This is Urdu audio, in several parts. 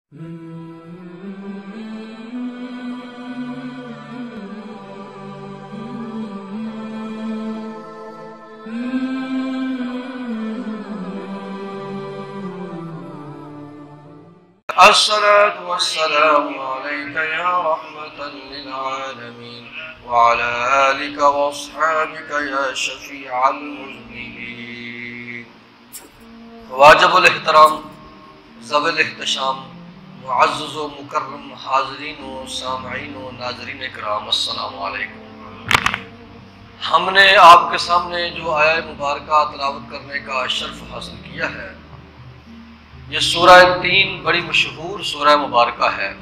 الصلاة والسلام عليك يا رحمة للعالمين وعلى آلك وأصحابك يا شفيع المذنبين. واجب الاحترام، ذوی الاحتشام، معزز و مکرم حاضرین و سامعین و ناظرین اکرام، السلام علیکم. ہم نے آپ کے سامنے جو آیہ مبارکہ تلاوت کرنے کا شرف حاصل کیا ہے، یہ سورہ 3 بڑی مشہور سورہ مبارکہ ہے.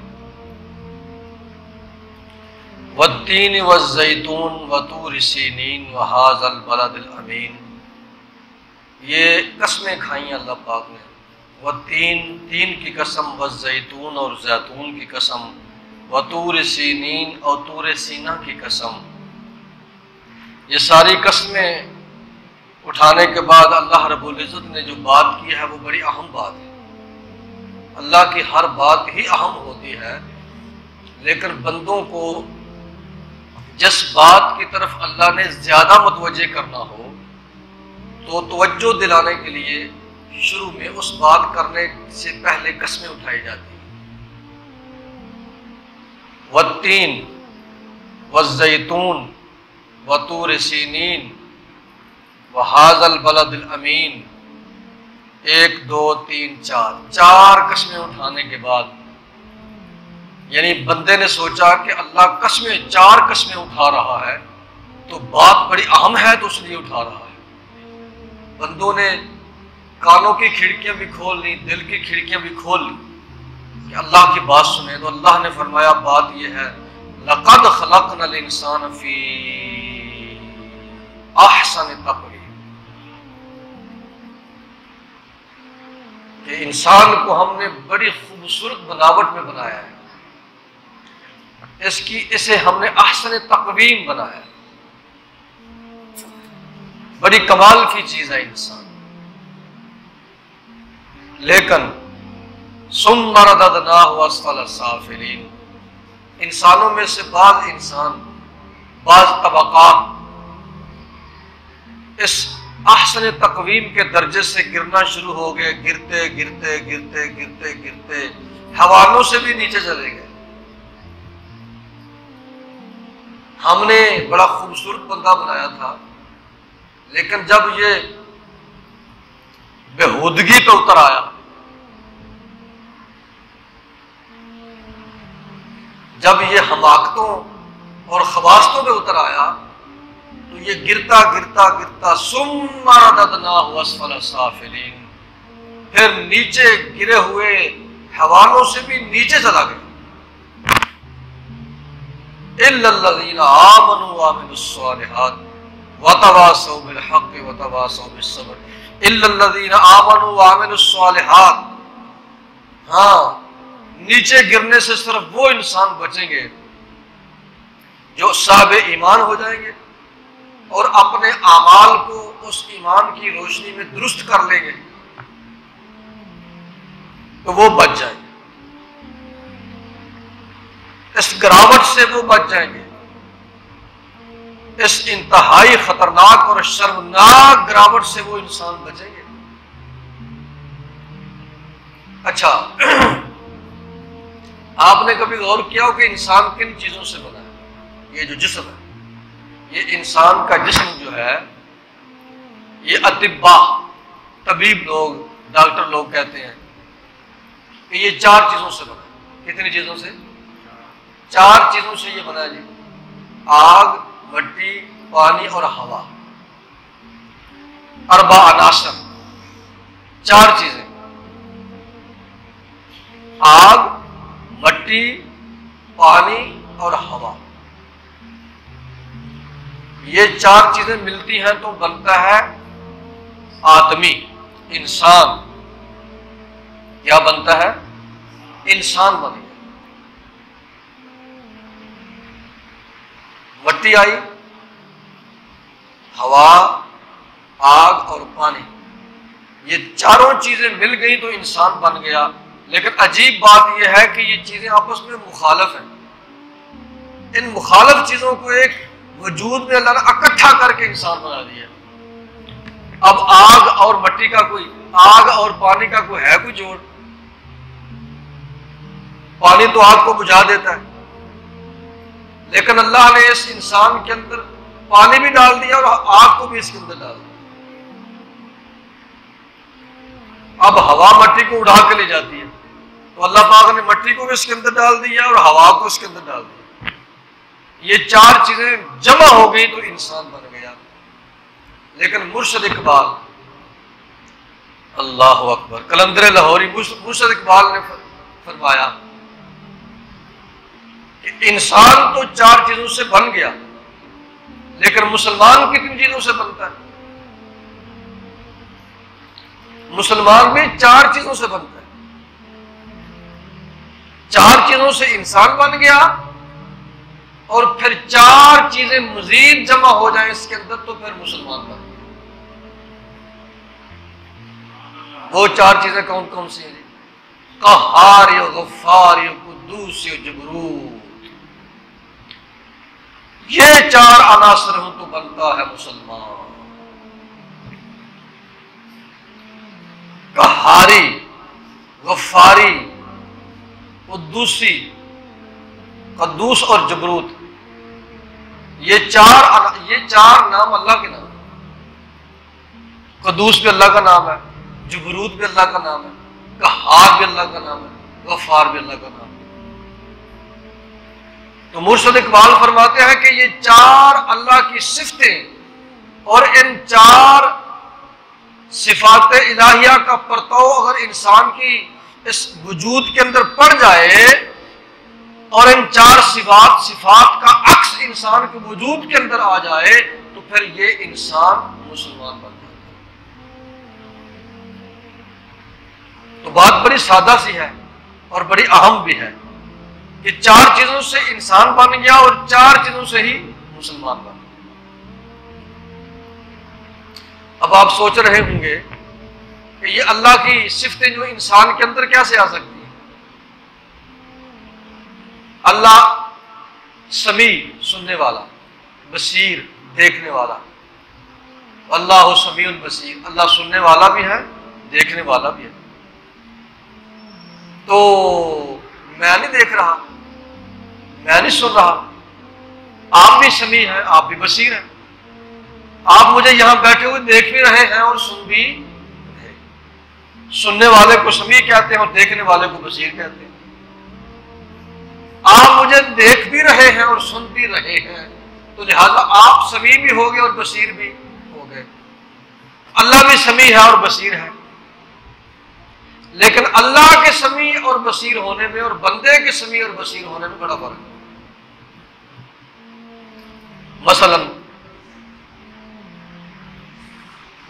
والتین والزیتون وطور سینین وہذا البلد الامین. یہ قسمیں کھائیں اللہ پاک نے. والتین، تین کی قسم، والزیتون اور زیتون کی قسم، وطور سینین اور طور سینہ کی قسم. یہ ساری قسمیں اٹھانے کے بعد اللہ رب العزت نے جو بات کی ہے وہ بڑی اہم بات ہے. اللہ کی ہر بات ہی اہم ہوتی ہے، لیکن بندوں کو جس بات کی طرف اللہ نے زیادہ متوجہ کرنا ہو تو توجہ دلانے کے لیے شروع میں اس بات کرنے سے پہلے قسمیں اٹھائی جاتی ہیں. والتین والزیتون وطور سینین وہذا البلد الامین. 1 2 3 4 چار قسمیں اٹھانے کے بعد، یعنی بندے نے سوچا کہ اللہ قسمیں 4 قسمیں اٹھا رہا ہے تو بات بڑی اہم ہے تو اس لیے اٹھا رہا ہے. بندوں نے کانوں کی کھڑکیاں بھی کھول لی، دل کی کھڑکیاں بھی کھول لی کہ اللہ کی بات سنیں. تو اللہ نے فرمایا بات یہ ہے، لَقَدْ خَلَقْنَا الْإِنسَانَ فِي أَحْسَنِ تَقْوِيمٍ. کہ انسان کو ہم نے بڑی خوبصورت بناوٹ میں بنایا ہے، اسے ہم نے احسن تقویم بنایا ہے. بڑی کمال کی چیز ہے انسان. لیکن ثم رددناہ اسفل سافلین. انسانوں میں سے بعض طبقات اس احسن تقویم کے درجے سے گرنا شروع ہو گئے. گرتے گرتے گرتے گرتے گرتے حوالوں سے بھی نیچے چلے گئے. ہم نے بڑا خوبصورت بندہ بنایا تھا، لیکن جب یہ بےہودگی پہ اتر آیا، جب یہ حماقتوں اور خباثتوں پہ اتر آیا تو یہ گرتا گرتا گرتا ثم رددناہ اسفل سافلین، پھر نیچے گرے ہوئے حوالوں سے بھی نیچے چلا گیا. الا الذین آمنوا وعملوا الصالحات وتواصوا بالحق وتواصوا بالصبر. الا الذین آمنوا وعملوا الصالحات. ہاں، نیچے گرنے سے صرف وہ انسان بچیں گے جو صاحب ایمان ہو جائیں گے اور اپنے اعمال کو اس ایمان کی روشنی میں درست کر لیں گے تو وہ بچ جائیں گے. اس گراوٹ سے وہ بچ جائیں گے، اس انتہائی خطرناک اور شرمناک گراوٹ سے وہ انسان بچیں گے. اچھا، آپ نے کبھی غور کیا ہو کہ انسان کن چیزوں سے بنا ہے؟ یہ جو جسم ہے، یہ انسان کا جسم جو ہے، یہ اطباء، طبیب لوگ، ڈاکٹر لوگ کہتے ہیں کہ یہ 4 چیزوں سے بنا ہے. کتنی چیزوں سے؟ 4 چیزوں سے یہ بنا ہے جی. آگ، مٹی، پانی اور ہوا. 4 عناصر، 4 چیزیں: آگ، مٹی، پانی اور ہوا. یہ 4 چیزیں ملتی ہیں تو بنتا ہے آدمی، انسان. کیا بنتا ہے؟ انسان بنے. مٹی آئی، ہوا، آگ اور پانی، یہ چاروں چیزیں مل گئی تو انسان بن گیا. لیکن عجیب بات یہ ہے کہ یہ چیزیں آپس میں مخالف ہیں. ان مخالف چیزوں کو ایک وجود میں اللہ نے اکٹھا کر کے انسان بنا دیا. اب آگ اور مٹی کا کوئی، آگ اور پانی کا کوئی ہے کوئی جوڑ؟ پانی تو آگ کو بجھا دیتا ہے، لیکن اللہ نے اس انسان کے اندر پانی بھی ڈال دیا اور آگ کو بھی اس کے اندر ڈال دیا. اب ہوا مٹی کو اڑا کے لے جاتی ہے، تو اللہ پاک نے مٹی کو بھی اس کے اندر ڈال دیا اور ہوا کو اس کے اندر ڈال دیا. یہ چار چیزیں جمع ہو گئی تو انسان بن گیا. لیکن مرشد اقبال، اللہ اکبر، قلندر لاہوری مرشد اقبال نے فرمایا کہ انسان تو چار چیزوں سے بن گیا، لیکن مسلمان کتنی چیزوں سے بنتا ہے؟ مسلمان بھی چار چیزوں سے بنتا ہے. چار چیزوں سے انسان بن گیا اور پھر چار چیزیں مزید جمع ہو جائیں اس کے اندر تو پھر مسلمان بن گیا. وہ چار چیزیں کون کون سی ہیں؟ قہار، غفار، قدوس، جبروت. یہ چار عناصر ہوں تو بنتا ہے مسلمان. قہاری، غفاری، قدوسی، قدوس اور جبروت، یہ چار نام اللہ کے نام ہیں. قدوس بھی اللہ کا نام ہے، جبروت بھی اللہ کا نام ہے، قہار بھی اللہ کا نام ہے، غفار بھی اللہ کا نام ہے. تو مرشد اقبال فرماتے ہیں کہ یہ چار اللہ کی صفتیں، اور ان چار صفات الہیہ کا پرتو اگر انسان کی اس وجود کے اندر پڑ جائے اور ان چار صفات کا عکس انسان کے وجود کے اندر آ جائے تو پھر یہ انسان مسلمان بن جائے. تو بات بڑی سادہ سی ہے اور بڑی اہم بھی ہے کہ چار چیزوں سے انسان بن گیا اور چار چیزوں سے ہی مسلمان بن گیا. اب آپ سوچ رہے ہوں گے کہ یہ اللہ کی صفتیں جو انسان کے اندر کیسے آ سکتی ہیں؟ اللہ سمیع، سننے والا، بصیر، دیکھنے والا. اللہ سمیع بصیر، اللہ سننے والا بھی ہے، دیکھنے والا بھی ہے. تو میں نہیں دیکھ رہا، میں نہیں سن رہا، آپ بھی سمیع ہیں، آپ بھی بصیر ہیں. آپ مجھے یہاں بیٹھے ہوئے دیکھ بھی رہے ہیں اور سن بھی رہے. سننے والے کو سمیع کہتے ہیں اور دیکھنے والے کو بصیر کہتے ہیں. آپ مجھے دیکھ بھی رہے ہیں اور سن بھی رہے ہیں، تو لہذا آپ سمیع بھی ہو گئے اور بصیر بھی ہو گئے. اللہ بھی سمیع ہے اور بصیر ہے، لیکن اللہ کے سمیع اور بصیر ہونے میں اور بندے کے سمیع اور بصیر ہونے میں بڑا فرق ہے. مثلا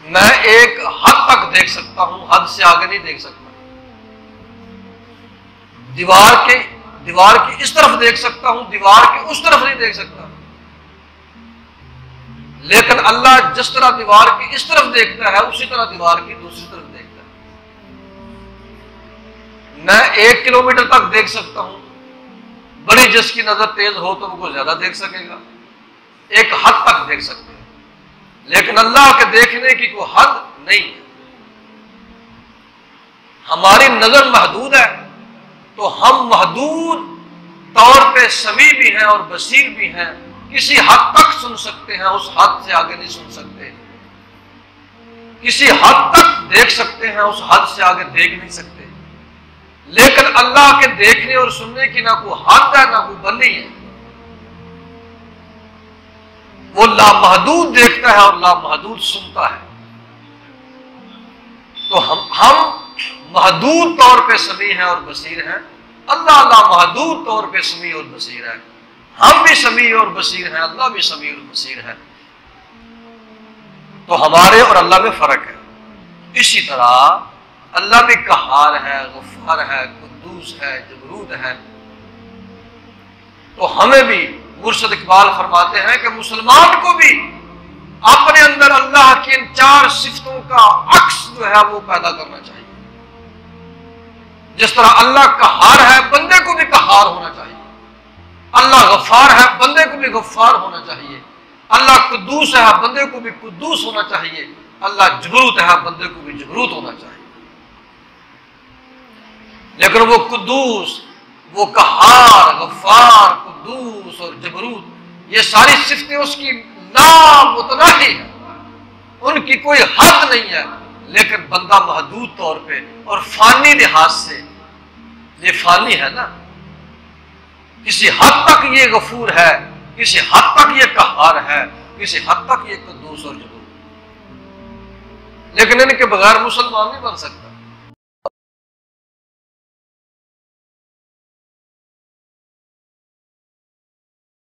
میں ایک حد تک دیکھ سکتا ہوں، حد سے آگے نہیں دیکھ سکتا. دیوار کی اس طرف دیکھ سکتا ہوں، دیوار کی اس طرف نہیں دیکھ سکتا. لیکن اللہ جس طرح دیوار کی اس طرف دیکھتا ہے اسی طرح دیوار کی دوسری طرف دیکھتا ہے. میں 1 کلومیٹر تک دیکھ سکتا ہوں، بڑی جس کی نظر تیز ہو تو وہ زیادہ دیکھ سکے گا، ایک حد تک دیکھ سکتے ہیں. لیکن اللہ کے دیکھنے کی کوئی حد نہیں ہے. ہماری نظر محدود ہے تو ہم محدود طور پہ سمیع بھی ہیں اور بصیر بھی ہیں. کسی حد تک سن سکتے ہیں، اس حد سے آگے نہیں سن سکتے. کسی حد تک دیکھ سکتے ہیں، اس حد سے آگے دیکھ نہیں سکتے. لیکن اللہ کے دیکھنے اور سننے کی نہ کوئی حد ہے نہ کوئی بندی ہے. وہ لامحدود دیکھتا ہے اور لامحدود سنتا ہے. تو ہم محدود طور پہ سمیع ہیں اور بصیر ہیں، اللہ لامحدود طور پہ سمیع اور بصیر ہے. ہم بھی سمیع اور بصیر ہیں، اللہ بھی سمیع اور بصیر ہے. تو ہمارے اور اللہ میں فرق ہے. اسی طرح اللہ بھی قہار ہے، غفار ہے، قدوس ہے، جبروت ہے. تو ہمیں بھی مرشد اقبال فرماتے ہیں کہ مسلمان کو بھی اپنے اندر اللہ کی ان 4 صفتوں کا عکس جو ہے وہ پیدا کرنا چاہیے. جس طرح اللہ قہار ہے بندے کو بھی قہار ہونا چاہیے، اللہ غفار ہے بندے کو بھی غفار ہونا چاہیے، اللہ قدوس ہے بندے کو بھی قدوس ہونا چاہیے، اللہ جبروت ہے بندے کو بھی جبروت ہونا چاہیے۔ لیکن وہ قدوس، وہ قہار، غفار، قدوس اور جبروت، یہ ساری صفتیں اس کی لامتناہی ہیں، ان کی کوئی حد نہیں ہے، لیکن بندہ محدود طور پہ اور فانی لحاظ سے، یہ فانی ہے نا، کسی حد تک یہ غفور ہے، کسی حد تک یہ قہار ہے، کسی حد تک یہ قدوس اور جبروت، لیکن ان کے بغیر مسلمان نہیں بن سکتا۔